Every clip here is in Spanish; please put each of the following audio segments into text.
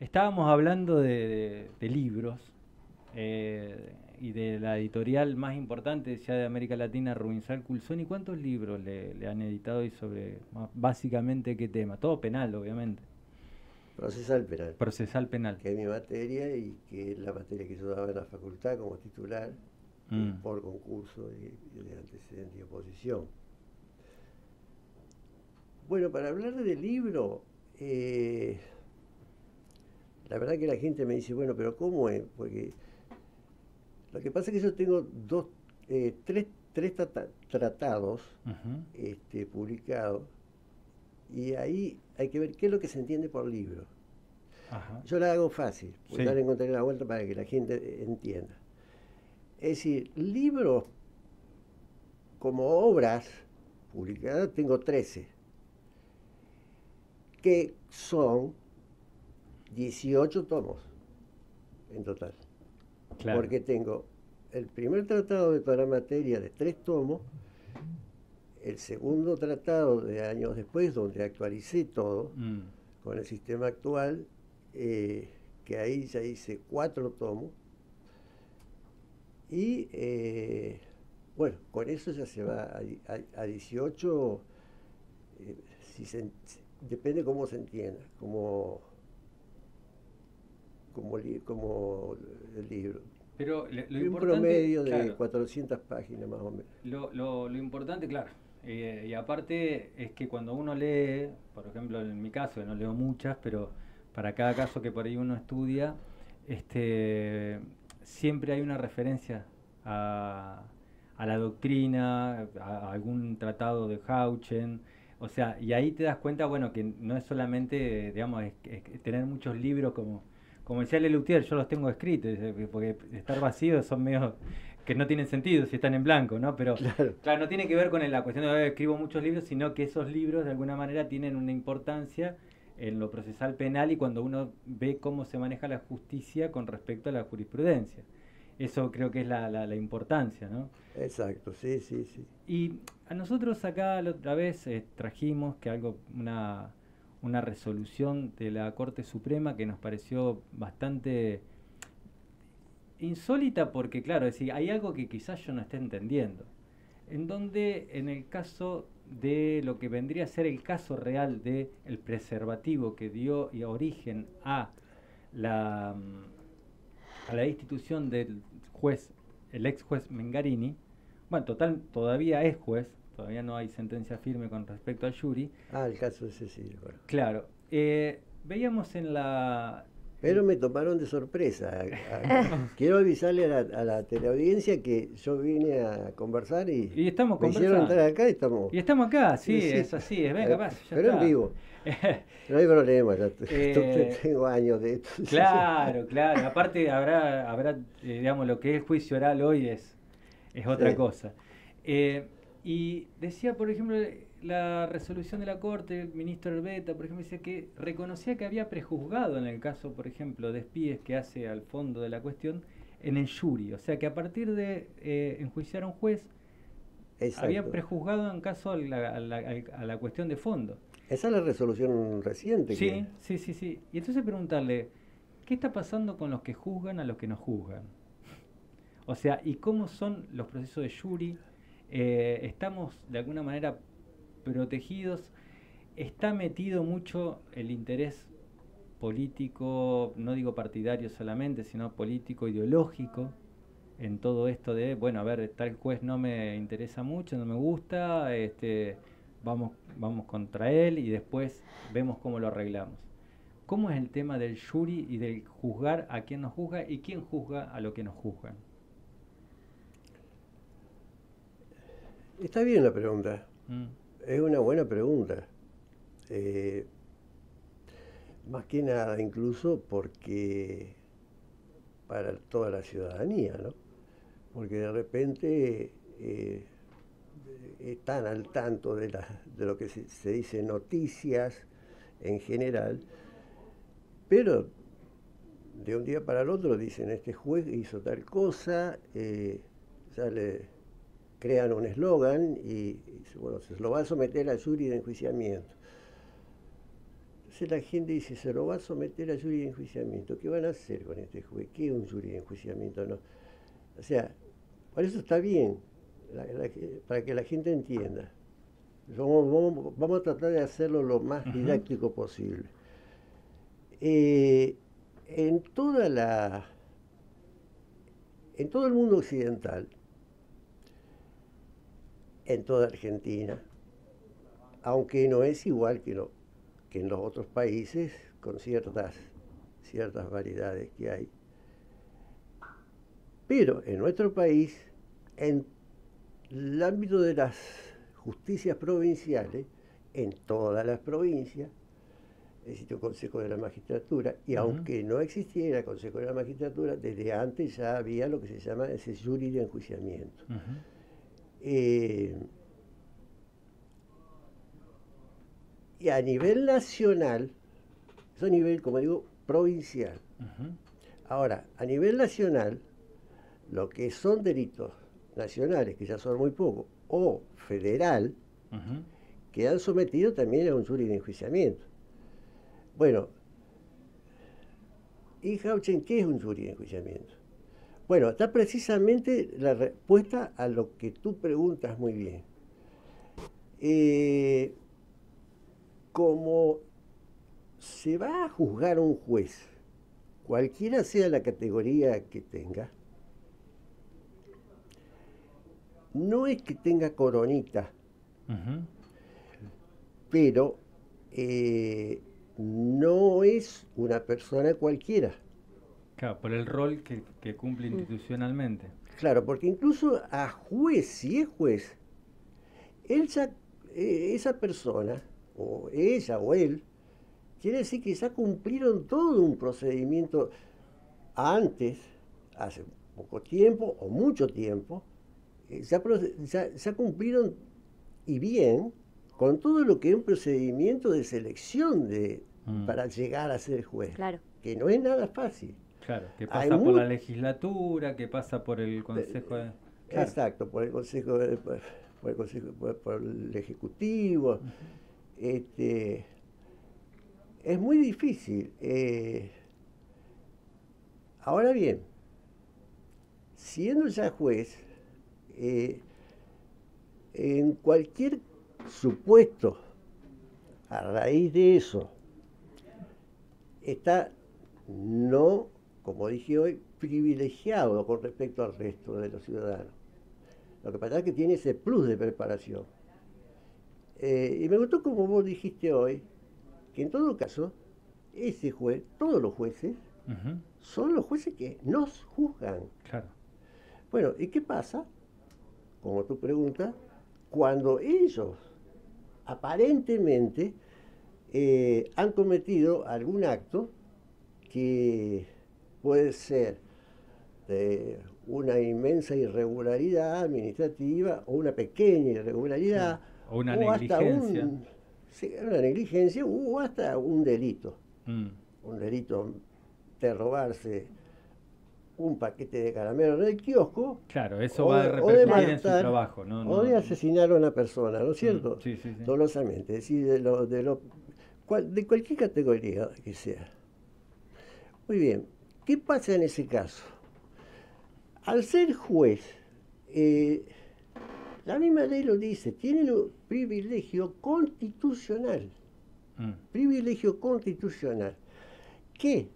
Estábamos hablando de libros y de la editorial más importante ya de América Latina, Rubinsal Culsón. ¿Cuántos libros le han editado y sobre básicamente qué tema? Todo penal, obviamente. Procesal penal, Procesal penal. que es mi materia y que es la materia que yo daba en la facultad como titular Mm. por concurso y de antecedente y oposición. Bueno, para hablar del libro, la verdad que la gente me dice, bueno, pero ¿cómo es? Porque lo que pasa es que yo tengo tres tratados Ujú. publicados y ahí hay que ver qué es lo que se entiende por libro. Ajá. Yo la hago fácil, porque ya Sí. le encontré la vuelta para que la gente entienda. Es decir, libros como obras publicadas tengo 13, que son 18 tomos en total. Claro. Porque tengo el primer tratado de toda la materia de 3 tomos, el segundo tratado de años después, donde actualicé todo Mm. con el sistema actual, que ahí ya hice 4 tomos, y bueno, con eso ya se va a 18, eh, depende cómo se entienda, como el libro. Pero lo Y un importante, promedio de claro, 400 páginas más o menos. lo importante, claro, y aparte es que cuando uno lee, por ejemplo en mi caso, que no leo muchas, pero para cada caso que por ahí uno estudia, este, siempre hay una referencia a, a la doctrina, a algún tratado de Hauchen, o sea, y ahí te das cuenta, bueno, que no es solamente, digamos, es tener muchos libros como decía Lelutier, yo los tengo escritos, porque estar vacíos son medio que no tienen sentido si están en blanco, ¿no? Pero Claro, claro, no tiene que ver con la cuestión de escribo muchos libros, sino que esos libros de alguna manera tienen una importancia en lo procesal penal y cuando uno ve cómo se maneja la justicia con respecto a la jurisprudencia. Eso creo que es la importancia, ¿no? exacto, sí, sí, sí. Y a nosotros acá la otra vez trajimos que una resolución de la Corte Suprema que nos pareció bastante insólita porque, claro, es decir, hay algo que quizás yo no esté entendiendo. En donde, en el caso de lo que vendría a ser el caso real de el preservativo que dio origen la, a la institución del juez, el ex juez Mengarini, bueno, total, todavía es juez, todavía no hay sentencia firme con respecto al jury, Ah, el caso ese sí, bueno. claro, veíamos en Pero me tomaron de sorpresa. Quiero avisarle a la teleaudiencia que yo vine a conversar y y estamos me hicieron entrar conversando. acá y estamos. Y estamos acá, Sí, sí, sí, es así, es venga, pasa, ya pero en está. vivo. No hay problema, ya Eh, tengo años de esto. claro, claro. Aparte habrá digamos, lo que es juicio oral hoy es otra Sí, cosa. Y decía, por ejemplo, la resolución de la Corte, el ministro Herbeta, por ejemplo, decía que reconocía que había prejuzgado en el caso, por ejemplo, de Spies que hace al fondo de la cuestión en el jury. O sea que a partir de enjuiciar a un juez, había exacto. prejuzgado en caso a la cuestión de fondo. Esa es la resolución reciente que... Sí, sí, sí, sí. Y entonces preguntarle, ¿qué está pasando con los que juzgan a los que no juzgan? O sea, ¿y cómo son los procesos de jury? ¿Estamos de alguna manera protegidos? ¿Está metido mucho el interés político, no digo partidario solamente, sino político, ideológico, en todo esto de, bueno, a ver, tal juez no me interesa mucho, no me gusta, vamos contra él y después vemos cómo lo arreglamos? ¿Cómo es el tema del jury y del juzgar a quien nos juzga y quién juzga a lo que nos juzgan? Está bien la pregunta. Mm. Es una buena pregunta. Eh, Más que nada, incluso porque para toda la ciudadanía, ¿no? Porque de repente están al tanto de lo que se dice noticias en general, pero de un día para el otro dicen, este juez hizo tal cosa, ya le crean un eslogan y bueno, se lo va a someter al jury de enjuiciamiento. veces la gente dice, se lo va a someter a jury de enjuiciamiento. ¿Qué van a hacer con este juez? ¿Qué es un jury de enjuiciamiento? No. O sea, por eso está bien, para que la gente entienda. Vamos a tratar de hacerlo lo más didáctico posible. En todo el mundo occidental, en toda Argentina, aunque no es igual que en los otros países, con ciertas variedades que hay. Pero en nuestro país, en el ámbito de las justicias provinciales, en todas las provincias, existe un Consejo de la Magistratura, y aunque no existiera el Consejo de la Magistratura, desde antes ya había lo que se llama ese jury de enjuiciamiento. Y a nivel nacional, eso a nivel, como digo, provincial. Ahora, a nivel nacional, lo que son delitos nacionales, que ya son muy pocos, o federal, quedan sometidos también a un jury de enjuiciamiento. Bueno, y Hauchen, ¿qué es un jury de enjuiciamiento? Bueno, está precisamente la respuesta a lo que tú preguntas muy bien. Como se va a juzgar a un juez, cualquiera sea la categoría que tenga, no es que tenga coronita, pero no es una persona cualquiera. Claro, por el rol que cumple institucionalmente. Claro, porque incluso a juez, si es juez, esa persona, o ella o él, quiere decir que ya cumplieron todo un procedimiento antes, hace poco tiempo o mucho tiempo, ya cumplieron y bien con todo lo que es un procedimiento de selección para llegar a ser juez, claro, que no es nada fácil. Claro, que pasa por la legislatura, que pasa por el Consejo de... Claro. Exacto, por el Consejo, por el Ejecutivo. Es muy difícil. Ahora bien, siendo ya juez, en cualquier supuesto, a raíz de eso, está no, como dije hoy, privilegiado con respecto al resto de los ciudadanos. Lo que pasa es que tiene ese plus de preparación. Y me gustó como vos dijiste hoy, que en todo caso, ese juez, todos los jueces, son los jueces que nos juzgan. Claro. Bueno, ¿y qué pasa? Como tú preguntas, cuando ellos aparentemente han cometido algún acto que puede ser de una inmensa irregularidad administrativa o una pequeña irregularidad, o una negligencia. Una negligencia o hasta un delito. Un delito de robarse un paquete de caramelos en el kiosco. Claro, eso va a repercutir en su trabajo. O de asesinar a una persona, ¿no es cierto? Sí. Dolosamente, es decir, de cualquier categoría que sea. Muy bien, ¿qué pasa en ese caso? Al ser juez, la misma ley lo dice, tienen un privilegio constitucional. Privilegio constitucional. ¿Qué?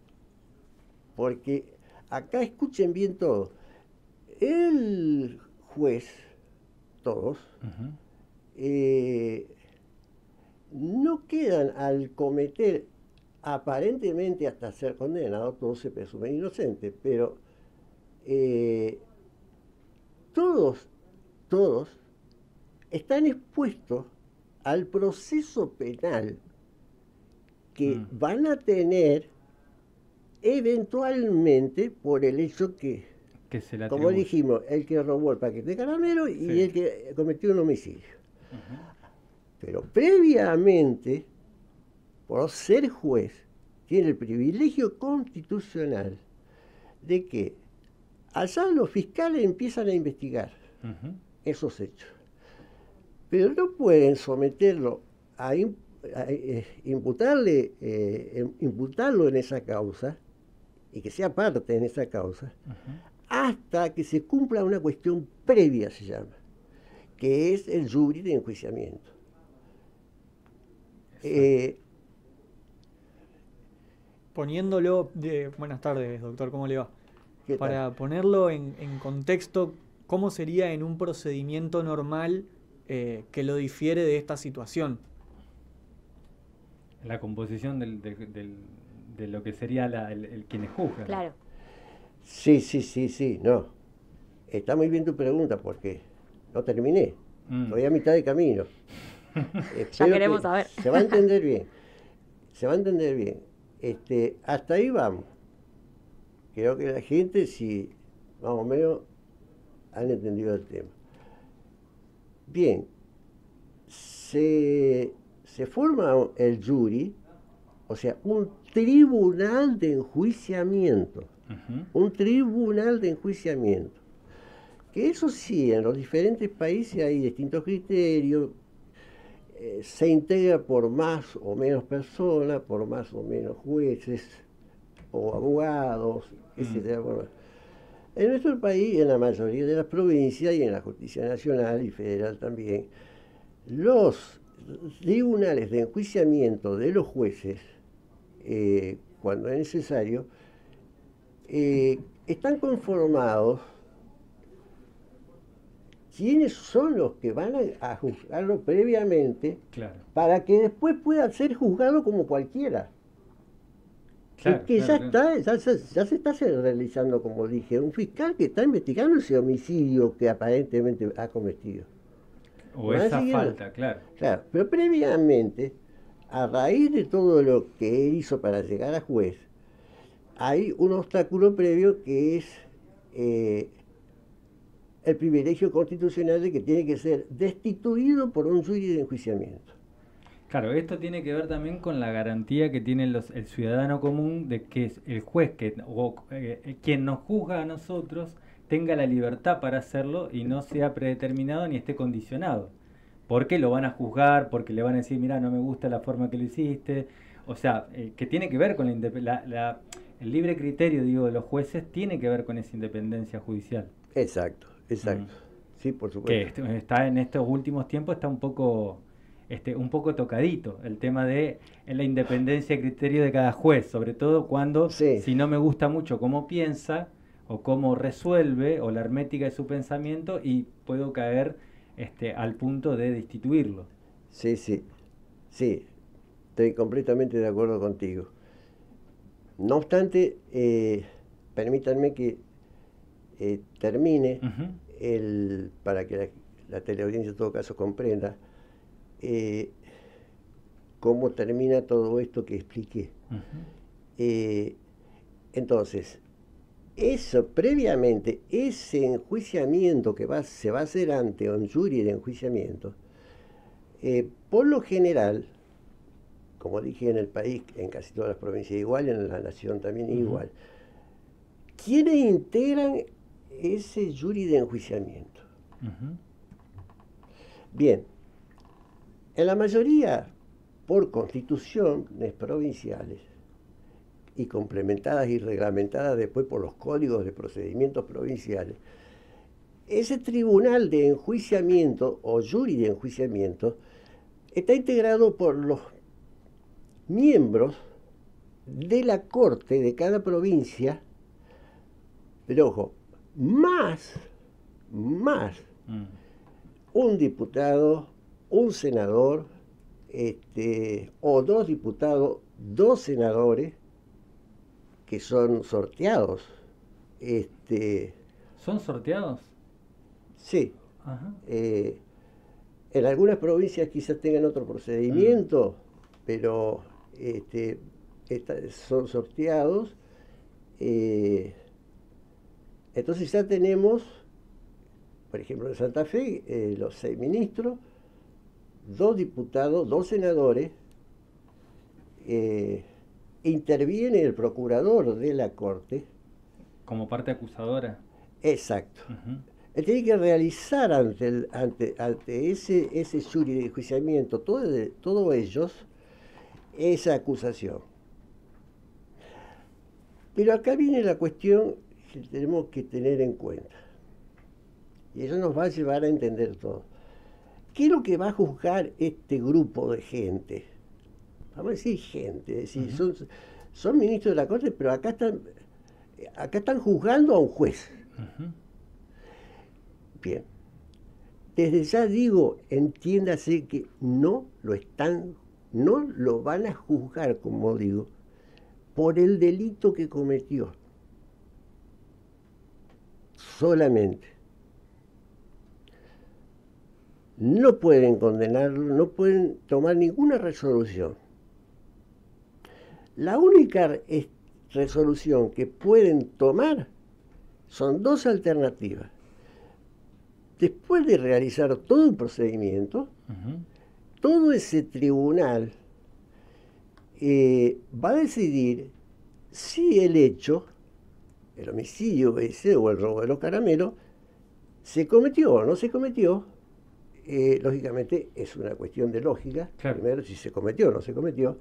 Porque acá escuchen bien todo. El juez, todos, no quedan al cometer, aparentemente hasta ser condenados, todos se presumen inocentes, pero todos están expuestos al proceso penal que van a tener eventualmente por el hecho que se le como dijimos, el que robó el paquete de caramelo y el que cometió un homicidio. Pero previamente, por ser juez, tiene el privilegio constitucional de que allá los fiscales empiezan a investigar esos hechos. Pero no pueden someterlo a imputarlo en esa causa y que sea parte en esa causa, hasta que se cumpla una cuestión previa, se llama, que es el jury de enjuiciamiento. Poniéndolo, buenas tardes, doctor, ¿cómo le va? Para tal? ponerlo en contexto, ¿cómo sería en un procedimiento normal que lo difiere de esta situación? La composición de lo que sería el quienes juzgan. Claro. Sí, no. Está muy bien tu pregunta porque no terminé. Estoy a mitad de camino. Ya queremos saber. Se va a entender bien. Se va a entender bien. Hasta ahí vamos. Creo que la gente, sí, más o menos, han entendido el tema. Bien, se forma el jury, o sea, un tribunal de enjuiciamiento. Un tribunal de enjuiciamiento. Que eso sí, en los diferentes países hay distintos criterios. Se integra por más o menos personas, por más o menos jueces o abogados, etc. En nuestro país, en la mayoría de las provincias y en la justicia nacional y federal también, los tribunales de enjuiciamiento de los jueces, cuando es necesario, están conformados. ¿Quiénes son los que van a juzgarlo previamente? Claro. Para que después pueda ser juzgado como cualquiera? Claro, que claro, ya se está realizando, como dije, un fiscal que está investigando ese homicidio que aparentemente ha cometido. O esa falta, claro. Claro, pero previamente, a raíz de todo lo que él hizo para llegar a juez, hay un obstáculo previo que es el privilegio constitucional de que tiene que ser destituido por un jury de enjuiciamiento. Claro, esto tiene que ver también con la garantía que tiene el ciudadano común de que el juez quien nos juzga a nosotros tenga la libertad para hacerlo y no sea predeterminado ni esté condicionado. Porque lo van a juzgar, porque le van a decir, mira, no me gusta la forma que lo hiciste. O sea, que tiene que ver con el libre criterio, digo, de los jueces, tiene que ver con esa independencia judicial. Exacto. Sí, por supuesto. Que está en estos últimos tiempos está un poco tocadito el tema de la independencia de criterio de cada juez, sobre todo cuando si no me gusta mucho cómo piensa o cómo resuelve o la hermética de su pensamiento y puedo caer al punto de destituirlo. Sí, estoy completamente de acuerdo contigo. No obstante, permítanme que termine para que la teleaudiencia en todo caso comprenda cómo termina todo esto que expliqué. Entonces, previamente, ese enjuiciamiento que se va a hacer ante un jury de enjuiciamiento, por lo general, como dije en el país, en casi todas las provincias igual, en la nación también igual, ¿quiénes integran ese jury de enjuiciamiento? Bien, en la mayoría, por constituciones provinciales y complementadas y reglamentadas después por los códigos de procedimientos provinciales, ese tribunal de enjuiciamiento o jury de enjuiciamiento está integrado por los miembros de la corte de cada provincia, pero ojo, más un diputado, un senador, o dos diputados, dos senadores que son sorteados. ¿Son sorteados? Sí. En algunas provincias quizás tengan otro procedimiento, pero son sorteados. Entonces ya tenemos, por ejemplo, en Santa Fe, los 6 ministros, 2 diputados, 2 senadores, interviene el procurador de la Corte. Como parte acusadora. Exacto. Él tiene que realizar ante ese jury de enjuiciamiento, todos ellos, esa acusación. Pero acá viene la cuestión que tenemos que tener en cuenta. Y eso nos va a llevar a entender todo. ¿Qué es lo que va a juzgar este grupo de gente? Vamos a decir gente, es decir, son ministros de la Corte, pero acá están juzgando a un juez. Bien. Desde ya digo, entiéndase que no lo van a juzgar, como digo, por el delito que cometió. Solamente. No pueden condenarlo, no pueden tomar ninguna resolución. La única resolución que pueden tomar son dos alternativas. Después de realizar todo un procedimiento, todo ese tribunal va a decidir si el hecho, el homicidio ese o el robo de los caramelos, se cometió o no se cometió. Lógicamente es una cuestión de lógica, claro. Primero si se cometió o no se cometió,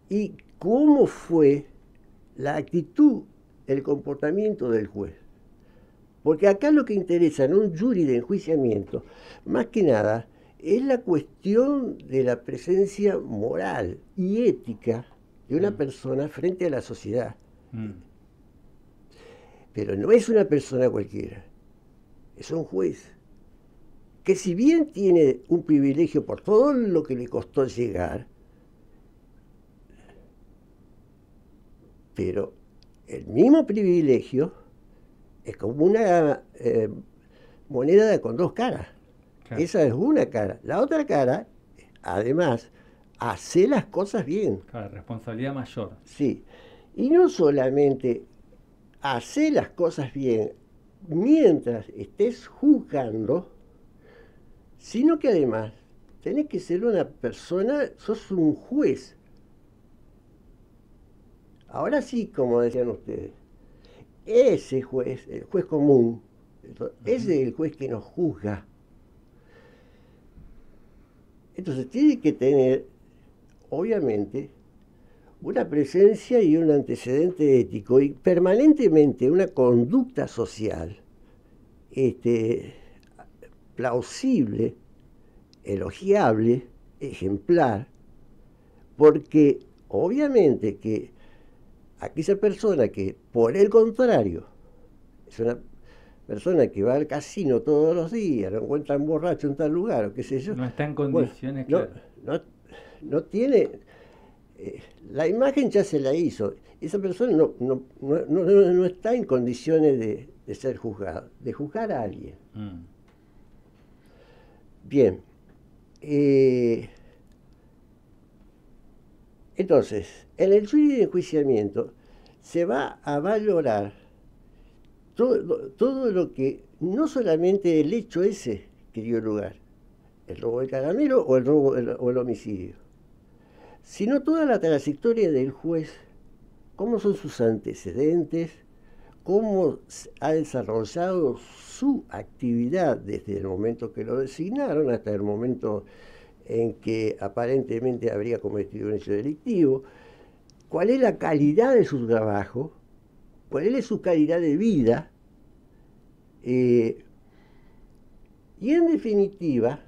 y cómo fue la actitud, el comportamiento del juez. Porque acá lo que interesa en un jury de enjuiciamiento, más que nada, es la cuestión de la presencia moral y ética de una persona frente a la sociedad. Pero no es una persona cualquiera, es un juez, que si bien tiene un privilegio por todo lo que le costó llegar, pero el mismo privilegio es como una moneda con dos caras. Claro. Esa es una cara. La otra cara, además, hace las cosas bien. Claro, responsabilidad mayor. Sí. Y no solamente hace las cosas bien mientras estés juzgando, sino que además tenés que ser una persona, sos un juez. Ahora sí, como decían ustedes, ese juez, el juez común, ese es el juez que nos juzga. Entonces tiene que tener, obviamente, una presencia y un antecedente ético y permanentemente una conducta social plausible, elogiable, ejemplar, porque obviamente que aquella persona que, por el contrario, es una persona que va al casino todos los días, lo encuentran borracho en tal lugar, o qué sé yo. No está en condiciones, bueno, no tiene... la imagen ya se la hizo. Esa persona no está en condiciones de ser juzgada, de juzgar a alguien. Bien. Entonces, en el jury de enjuiciamiento se va a valorar todo lo que, no solamente el hecho ese que dio lugar, el robo de caramelo o el robo o el homicidio, sino toda la trayectoria del juez, cómo son sus antecedentes, cómo ha desarrollado su actividad desde el momento que lo designaron hasta el momento en que aparentemente habría cometido un hecho delictivo, cuál es la calidad de su trabajo, cuál es su calidad de vida, y en definitiva,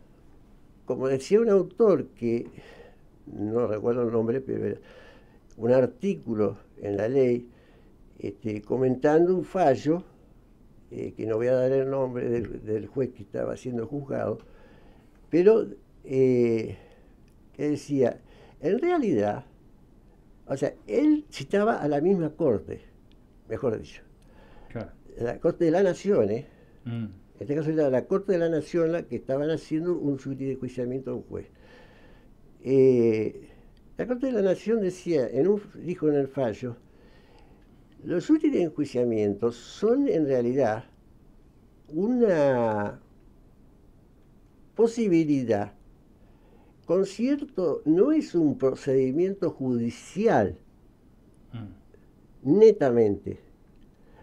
como decía un autor que, no recuerdo el nombre, pero era un artículo en La Ley, comentando un fallo, que no voy a dar el nombre del juez que estaba siendo juzgado, pero que decía, en realidad, o sea, él citaba a la misma corte, mejor dicho, claro. La Corte de la Nación, en este caso era la Corte de la Nación la que estaban haciendo un jury de enjuiciamiento a un juez. La Corte de la Nación decía, dijo en el fallo, los jury de enjuiciamiento son en realidad una posibilidad, no es un procedimiento judicial, netamente.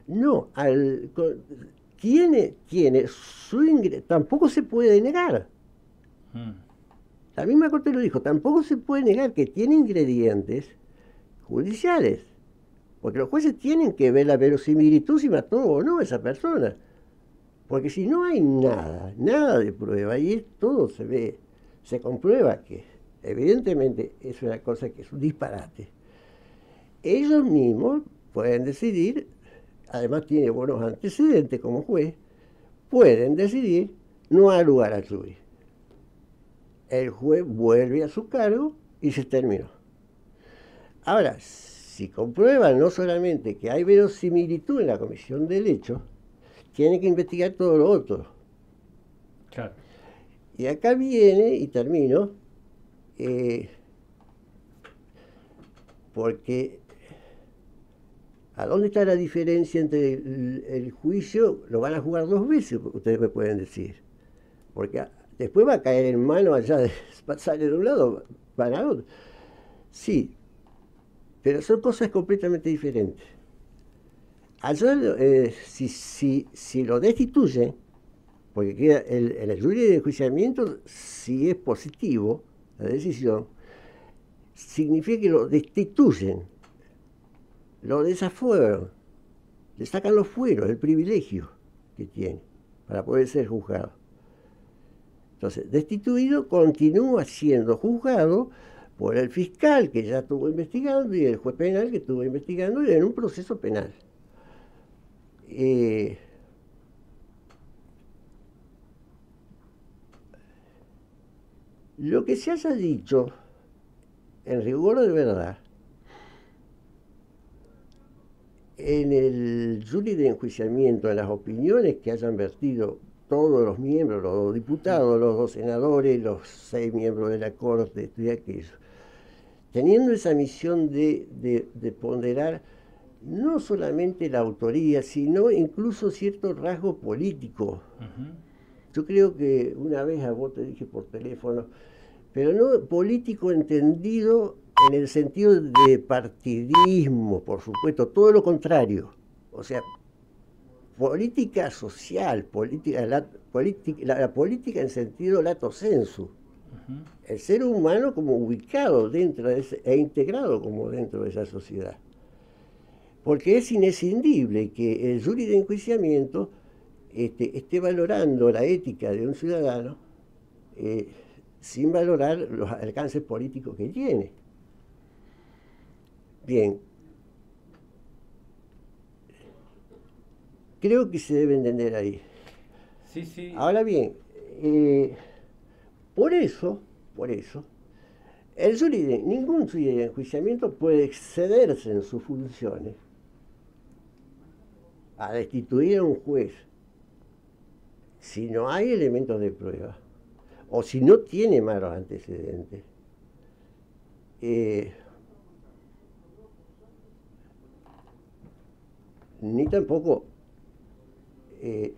No, tiene su ingreso, tampoco se puede negar. La misma Corte lo dijo, tampoco se puede negar que tiene ingredientes judiciales, porque los jueces tienen que ver la verosimilitud si mató o no a esa persona, porque si no hay nada de prueba, y todo se ve, se comprueba que evidentemente es una cosa que es un disparate. Ellos mismos pueden decidir, además tiene buenos antecedentes como juez, pueden decidir no dar lugar al jury. El juez vuelve a su cargo y se terminó. Ahora, si comprueban no solamente que hay verosimilitud en la comisión del hecho, tienen que investigar todo lo otro. Claro. Y acá viene, y termino, porque ¿a dónde está la diferencia entre el juicio? Lo van a jugar 2 veces, ustedes me pueden decir. Porque después va a caer en mano allá, sale de un lado, van a otro. Sí, pero son cosas completamente diferentes. Allá, si lo destituyen, porque queda en el jury de enjuiciamiento, si es positivo la decisión, significa que lo destituyen, lo desafueran, le sacan los fueros, el privilegio que tiene para poder ser juzgado. Entonces, destituido continúa siendo juzgado por el fiscal que ya estuvo investigando y el juez penal que estuvo investigando en un proceso penal. Lo que se haya dicho, en rigor de verdad, en el jury de enjuiciamiento, en las opiniones que hayan vertido todos los miembros, los 2 diputados, los 2 senadores, los 6 miembros de la Corte, esto y aquello, teniendo esa misión de ponderar no solamente la autoría, sino incluso cierto rasgo político. Yo creo que una vez a vos te dije por teléfono, pero no político entendido en el sentido de partidismo, por supuesto, todo lo contrario. O sea, política social, la política en sentido lato sensu. El ser humano como ubicado dentro de e integrado como dentro de esa sociedad. Porque es inescindible que el jury de enjuiciamiento esté valorando la ética de un ciudadano sin valorar los alcances políticos que tiene. Bien, creo que se debe entender ahí. Sí, sí. Ahora bien, por eso, ningún jury de enjuiciamiento puede excederse en sus funciones a destituir a un juez si no hay elementos de prueba o si no tiene malos antecedentes. Ni tampoco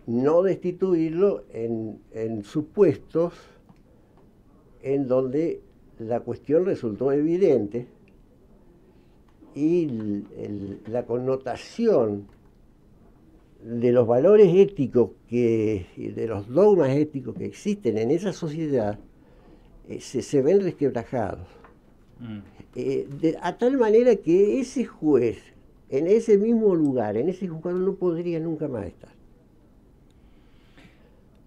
no destituirlo en supuestos en donde la cuestión resultó evidente y la connotación de los valores éticos y de los dogmas éticos que existen en esa sociedad se ven resquebrajados. A tal manera que ese juez, en ese mismo lugar, en ese juzgado, no podría nunca más estar.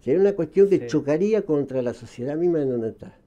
Sería una cuestión que chocaría contra la sociedad misma en donde está.